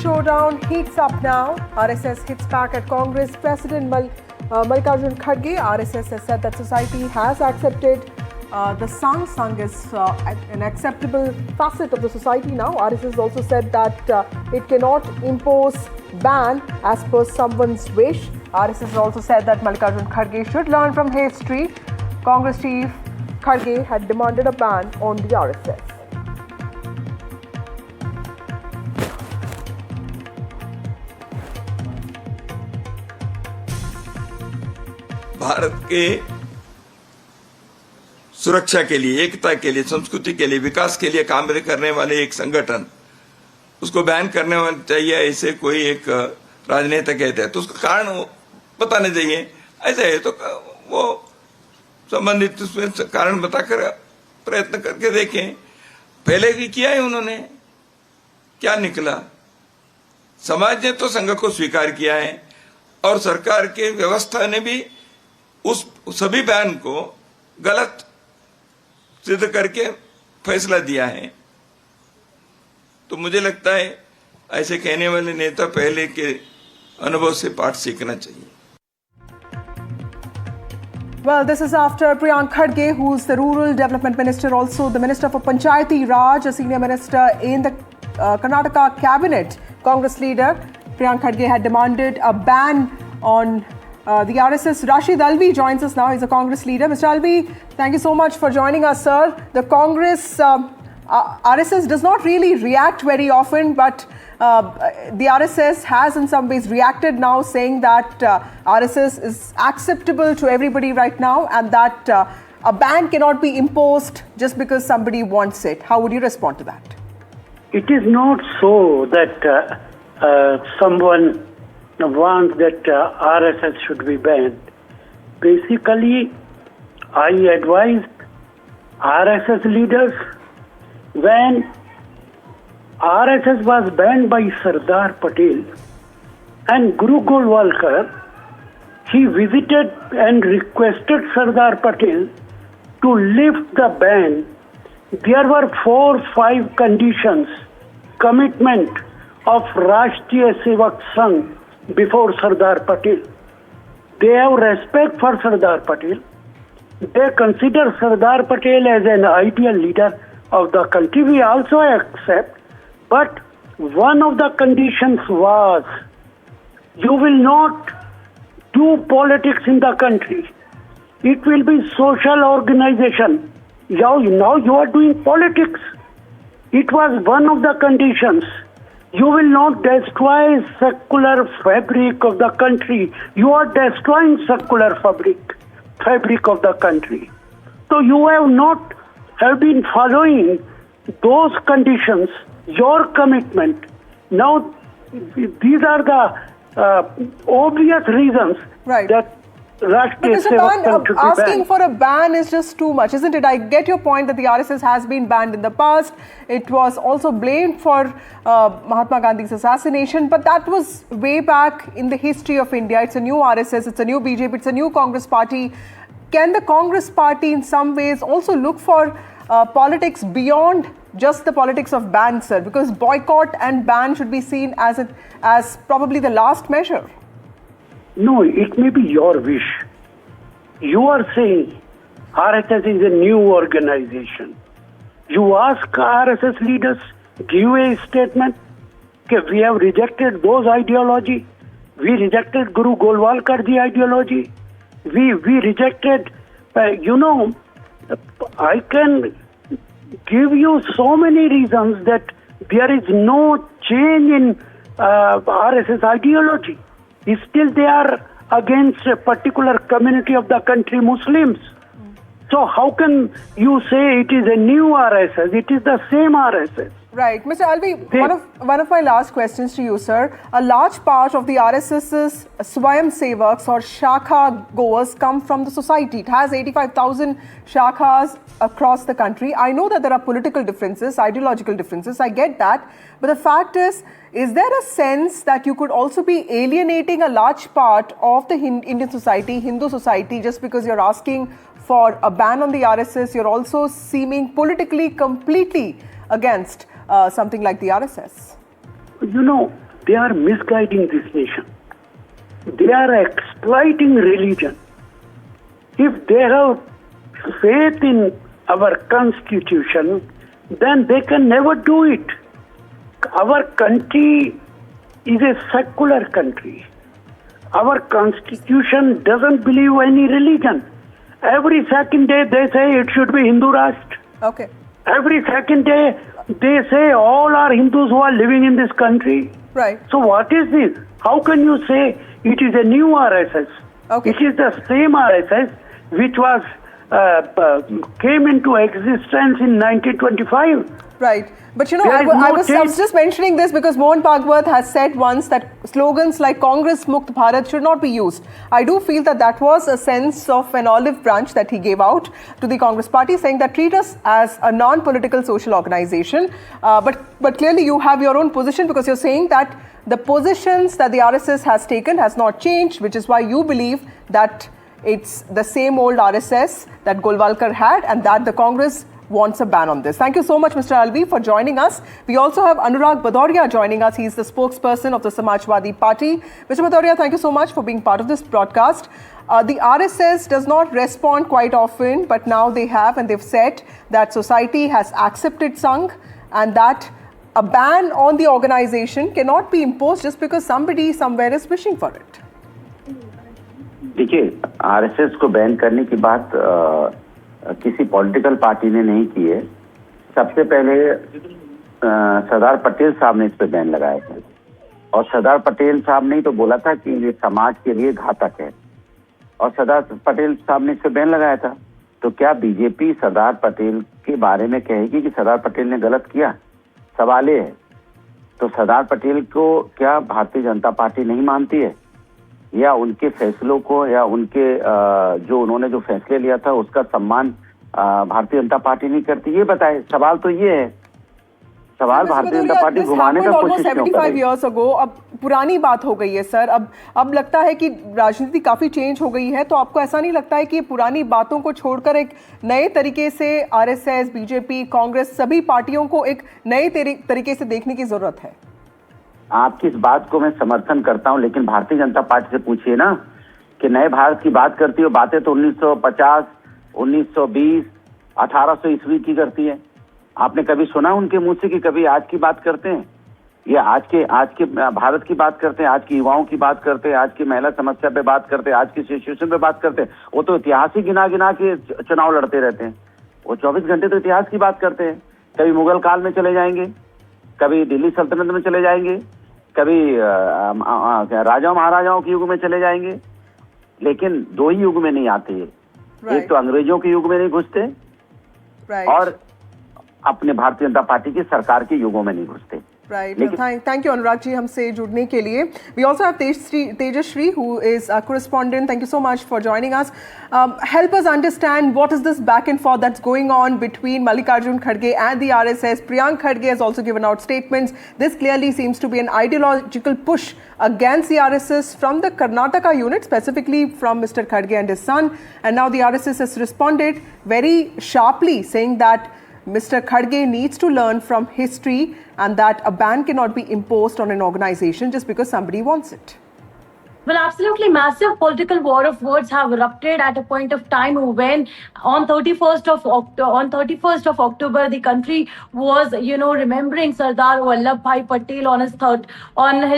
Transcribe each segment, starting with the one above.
showdown heats up now. RSS hits back at Congress President Mallikarjun Kharge. RSS has said that society has accepted the Sangh. Sangh is an acceptable facet of the society now. RSS also said that it cannot impose ban as per someone's wish. RSS also said that Mallikarjun Kharge should learn from history. Congress chief Kharge had demanded a ban on the RSS. Bharat के सुरक्षा के लिए, एकता के लिए, संस्कृति के लिए, विकास के लिए काम करने वाले एक संगठन, उसको बैन करने वाला चाहिए ऐसे कोई एक राजनेता कहते हैं तो उसका कारण बताने चाहिए। ऐसा है तो वो संबंधित उसमें कारण बताकर प्रयत्न करके देखें। पहले भी किया है उन्होंने, क्या निकला? समाज ने तो संघ को स्वीकार किया है और सरकार के व्यवस्था ने भी उस सभी बैन को गलत सिद्ध करके फैसला दिया है। तो मुझे लगता है ऐसे कहने वाले नेता पहले के अनुभव से पाठ सीखना चाहिए। Well, this is after Priyank Kharge, who's the Rural Development Minister, also the Minister for Panchayati Raj, a senior minister in the Karnataka cabinet. Congress leader Priyank Kharge had demanded a ban on the RSS. Rashid Alvi joins us now. He's a Congress leader. Mr. Alvi, thank you so much for joining us, sir. The Congress, RSS does not really react very often, but the RSS has in some ways reacted now, saying that RSS is acceptable to everybody right now and that a ban cannot be imposed just because somebody wants it. How would you respond to that? It is not so that someone wants that RSS should be banned. Basically, I advise RSS leaders when RSS was banned by Sardar Patel and Guru Golwalkar, he visited and requested Sardar Patel to lift the ban. There were 4-5 conditions, commitment of Rashtriya Sevak Sangh before Sardar Patel. They have respect for Sardar Patel. They consider Sardar Patel as an ideal leader of the country. We also accept, but one of the conditions was you will not do politics in the country. It will be social organization. Now you are doing politics. It was one of the conditions. You will not destroy secular fabric of the country. You are destroying secular fabric of the country. So you have been following those conditions, your commitment. Now these are the obvious reasons that But Mr. Ban, asking for a ban is just too much, isn't it? I get your point that the RSS has been banned in the past. It was also blamed for Mahatma Gandhi's assassination, but that was way back in the history of India. It's a new RSS, it's a new BJP, it's a new Congress party. Can the Congress party in some ways also look for politics beyond just the politics of ban, sir? Because boycott and ban should be seen as probably the last measure. No, it may be your wish. You are saying RSS is a new organization. You ask RSS leaders, give a statement. Okay, we have rejected those ideology. We rejected Guru Golwalkar's ideology. We rejected, I can give you so many reasons that there is no change in RSS ideology. Still they are against a particular community of the country, Muslims. So how can you say it is a new RSS? It is the same RSS. Right. Mr. Alvi, one of my last questions to you, sir. A large part of the RSS's Swayam Sevaks or Shakha goers come from the society. It has 85,000 Shakhas across the country. I know that there are political differences, ideological differences. I get that. But the fact is there a sense that you could also be alienating a large part of the Indian society, Hindu society, just because you're asking for a ban on the RSS? You're also seeming politically completely against something like the RSS. they are misguiding this nation. They are exploiting religion. If they have faith in our constitution, then they can never do it. Our country is a secular country. Our constitution doesn't believe any religion. Every second day they say it should be Hindu Rashtra. Okay. Every second day they say all are Hindus who are living in this country. Right. So what is this? How can you say it is a new RSS? Okay. It is the same RSS which was came into existence in 1925. Right. But you know, There I is no was change. just mentioning this because Mohan Bhagwat has said once that slogans like Congress Mukt Bharat should not be used. I do feel that that was a sense of an olive branch that he gave out to the Congress party, saying that treat us as a non-political social organization. But clearly you have your own position because you're saying that the positions that the RSS has taken has not changed, which is why you believe that it's the same old RSS that Golwalkar had and that the Congress wants a ban on this. Thank you so much, Mr. Alvi, for joining us. We also have Anurag Bhadoria joining us. He's the spokesperson of the Samajwadi Party. Mr. Bhadoria, thank you so much for being part of this broadcast. The RSS does not respond quite often, but now they have, and they've said that society has accepted Sangh and that a ban on the organization cannot be imposed just because somebody somewhere is wishing for it. देखिए, RSS को ban करने की बात किसी political party ने नहीं की है। सबसे पहले सरदार पटेल साहब ने इस पे बैन लगाया था और सरदार पटेल साहब ने ही तो बोला था कि ये समाज के लिए घातक है और सरदार पटेल साहब ने इस पे बैन लगाया था। तो क्या बीजेपी सरदार पटेल के बारे में कहेगी कि सरदार पटेल ने गलत किया? सवाल ये है। तो सरदार पटेल को क्या भारतीय जनता पार्टी नहीं मानती है या उनके फैसलों को या उनके जो उन्होंने जो फैसले लिया था उसका सम्मान भारतीय जनता पार्टी नहीं करती? ये बताए। सवाल तो ये है। सवाल भारतीय जनता पार्टी घुमाने का कोशिश क्यों कर रही है? years ago, अब पुरानी बात हो गई है सर। अब लगता है कि राजनीति काफी चेंज हो गई है, तो आपको ऐसा नहीं लगता है कि पुरानी बातों को छोड़कर एक नए तरीके से आरएसएस, बीजेपी, कांग्रेस सभी पार्टियों को एक नए तरीके से देखने की जरूरत है? आपकी इस बात को मैं समर्थन करता हूं, लेकिन भारतीय जनता पार्टी से पूछिए ना कि नए भारत की बात करती हो। बातें तो 1950, 1920, 1800 ईस्वी की करती है। आपने कभी सुना उनके मुंह से कि कभी आज की बात करते हैं? ये आज के भारत की बात करते हैं, आज के युवाओं की बात करते हैं, आज की महिला समस्या पे बात करते हैं, आज की सिचुएशन पे बात करते हैं। वो तो इतिहास ही गिना गिना के चुनाव लड़ते रहते हैं। वो 24 घंटे तो इतिहास की बात करते हैं। कभी मुगल काल में चले जाएंगे, कभी दिल्ली सल्तनत में चले जाएंगे, कभी राजाओं महाराजाओं के युग में चले जाएंगे, लेकिन दो ही युग में नहीं आते हैं। एक तो अंग्रेजों के युग में नहीं घुसते और अपने भारतीय जनता पार्टी की सरकार के युगों में नहीं घुसते। Right. Thank you, Anurag ji, हमसे जुड़ने के लिए. We also have Tejashree, who is a correspondent. Thank you so much for joining us. Help us understand what is this back and forth that's going on between Mallikarjun Kharge and the RSS. Priyank Kharge has also given out statements. This clearly seems to be an ideological push against the RSS from the Karnataka unit, specifically from Mr. Kharge and his son. And now the RSS has responded very sharply, saying that Mr. Kharge needs to learn from history and that a ban cannot be imposed on an organization just because somebody wants it. Well, absolutely massive political war of words have erupted at a point of time when on 31st of October, the country was, remembering Sardar Vallabhbhai Patel on his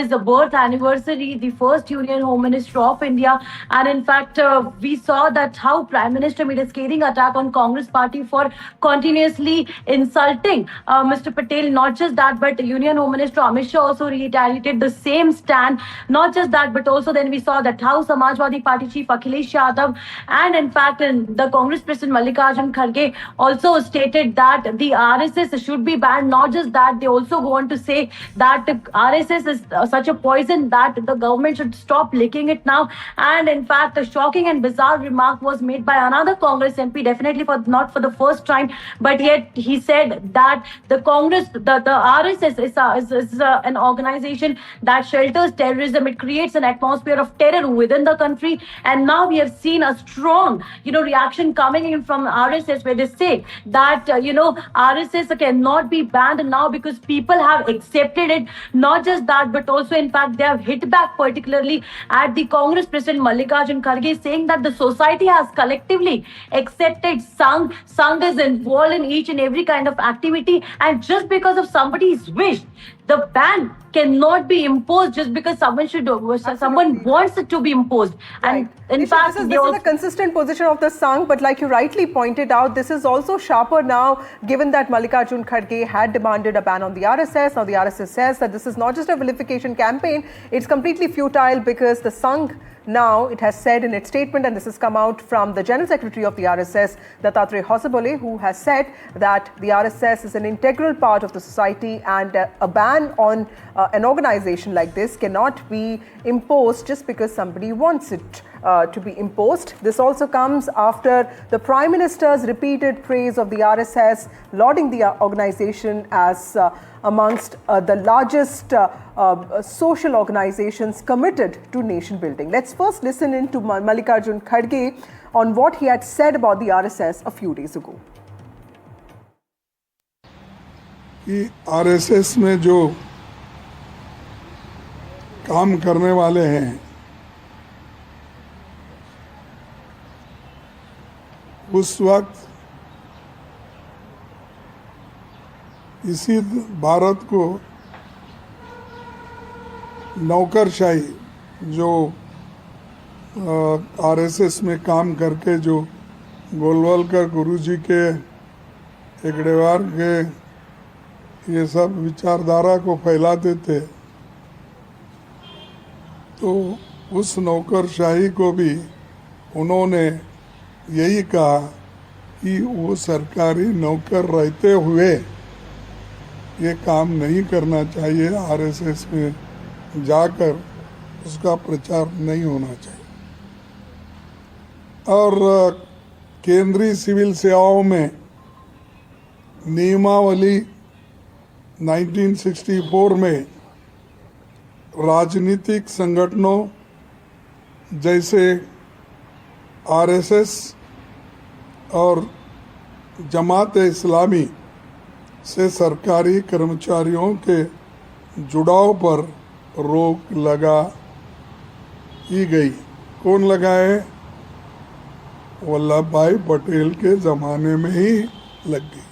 birth anniversary, the first Union Home Minister of India. And in fact, we saw that how Prime Minister made a scathing attack on Congress party for continuously insulting Mr. Patel. Not just that, but Union Home Minister Amit Shah also retaliated the same stand. Not just that, but also then we saw that how Samajwadi Party chief Akhilesh Yadav and in fact the Congress president Mallikarjun Kharge also stated that the RSS should be banned. Not just that, they also go on to say that RSS is such a poison that the government should stop licking it now. And in fact, a shocking and bizarre remark was made by another Congress MP, definitely not for the first time, but yet he said that the RSS is an organization that shelters terrorism. It creates an atmosphere atmosphere of terror within the country. And now we have seen a strong, reaction coming in from RSS, where they say that, RSS cannot be banned now because people have accepted it. Not just that, but also, in fact, they have hit back particularly at the Congress President Mallikarjun Kharge, saying that the society has collectively accepted Sangh. Sangh is involved in each and every kind of activity, and just because of somebody's wish, the ban cannot be imposed just because someone wants it to be imposed. And in Isha, fact, this is they a consistent position of the Sangh, but like you rightly pointed out, this is also sharper now, given that Mallikarjun Kharge had demanded a ban on the RSS. Now the RSS says that this is not just a vilification campaign, it's completely futile because the Sangh now, it has said in its statement, and this has come out from the General Secretary of the RSS, Dattatreya Hosabole, who has said that the RSS is an integral part of the society, and a ban on an organization like this cannot be imposed just because somebody wants it to be imposed. This also comes after the Prime Minister's repeated praise of the RSS, lauding the organization as amongst the largest social organizations committed to nation building. Let's first listen in to Mallikarjun Kharge on what he had said about the RSS a few days ago. कि RSS में जो काम करने वाले हैं उस वक्त इसी भारत को नौकरशाही जो आरएसएस में काम करके जो गोलवलकर गुरुजी के हेगड़ेवार के ये सब विचारधारा को फैलाते थे, तो उस नौकरशाही को भी उन्होंने यही कहा कि वो सरकारी नौकर रहते हुए ये काम नहीं करना चाहिए, आरएसएस में जाकर उसका प्रचार नहीं होना चाहिए। और केंद्रीय सिविल सेवाओं में नियमावली 1964 में राजनीतिक संगठनों जैसे आरएसएस और जमात इस्लामी से सरकारी कर्मचारियों के जुड़ाव पर रोक लगाई गई। कौन लगाए? वल्लभ भाई पटेल के ज़माने में ही लग गई।